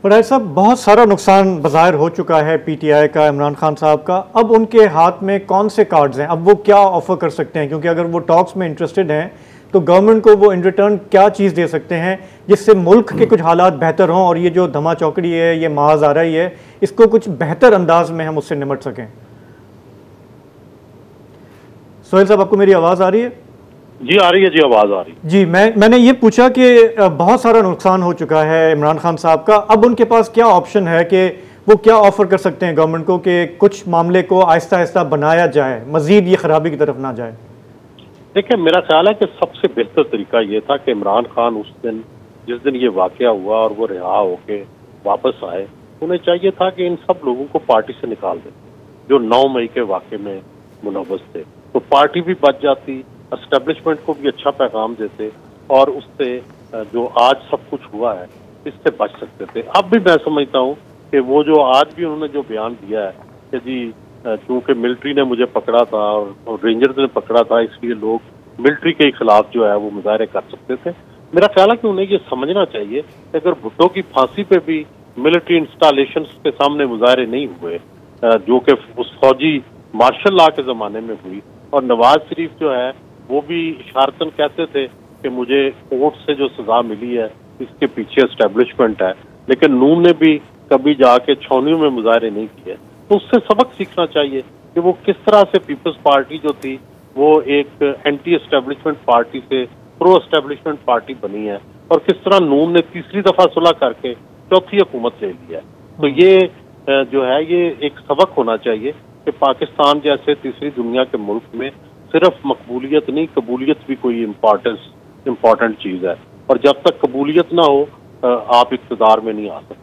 But ऐसा बहुत सारा नुकसान बाज़ाहिर हो चुका है पीटीआई का, इमरान खान साहब का। अब उनके हाथ में कौन से कार्ड्स हैं, अब वो क्या ऑफर कर सकते हैं? क्योंकि अगर वो टॉक्स में इंटरेस्टेड हैं तो गवर्नमेंट को वो इन रिटर्न क्या चीज़ दे सकते हैं जिससे मुल्क के कुछ हालात बेहतर हों और ये जो धमा चौकड़ी है, ये माज आ रही है, इसको कुछ बेहतर अंदाज में हम उससे निपट सकें। सोहेल साहब, आपको मेरी आवाज़ आ रही है? जी आ रही है, जी आवाज़ आ रही है। जी, मैंने ये पूछा कि बहुत सारा नुकसान हो चुका है इमरान खान साहब का, अब उनके पास क्या ऑप्शन है कि वो क्या ऑफर कर सकते हैं गवर्नमेंट को कि कुछ मामले को आहिस्ता आहिस्ता बनाया जाए, मजीद ये खराबी की तरफ ना जाए? देखिए, मेरा ख्याल है कि सबसे बेहतर तरीका ये था कि इमरान खान उस दिन, जिस दिन ये वाकया हुआ और वो रिहा होके वापस आए, उन्हें चाहिए था कि इन सब लोगों को पार्टी से निकाल देते जो 9 मई के वाकये में मुलव्वस थे। तो पार्टी भी बच जाती, एस्टेब्लिशमेंट को भी अच्छा पैगाम देते और उससे जो आज सब कुछ हुआ है इससे बच सकते थे। अब भी मैं समझता हूँ कि वो जो आज भी उन्होंने जो बयान दिया है कि जी क्योंकि मिलिट्री ने मुझे पकड़ा था और रेंजर्स ने पकड़ा था, इसलिए लोग मिलिट्री के खिलाफ जो है वो मुजाहरे कर सकते थे। मेरा ख्याल है कि उन्हें ये समझना चाहिए कि अगर भुट्टो की फांसी पे भी मिलिट्री इंस्टॉलेशन के सामने मुजाहरे नहीं हुए, जो कि उस फौजी मार्शल लॉ के जमाने में हुई, और नवाज शरीफ जो है वो भी इशारतन कहते थे कि मुझे कोर्ट से जो सजा मिली है इसके पीछे एस्टेब्लिशमेंट है, लेकिन नून ने भी कभी जाके छावनियों में मुजाहरे नहीं किए। तो उससे सबक सीखना चाहिए कि वो किस तरह से पीपल्स पार्टी जो थी वो एक एंटी एस्टेब्लिशमेंट पार्टी से प्रो एस्टेब्लिशमेंट पार्टी बनी है, और किस तरह नून ने तीसरी दफा सुलह करके चौथी हुकूमत ले ली है। तो ये जो है ये एक सबक होना चाहिए कि पाकिस्तान जैसे तीसरी दुनिया के मुल्क में सिर्फ मकबूलियत नहीं, कबूलियत भी कोई इम्पोर्टेंट चीज है, और जब तक कबूलियत ना हो आप इक़्तिदार में नहीं आ सकते।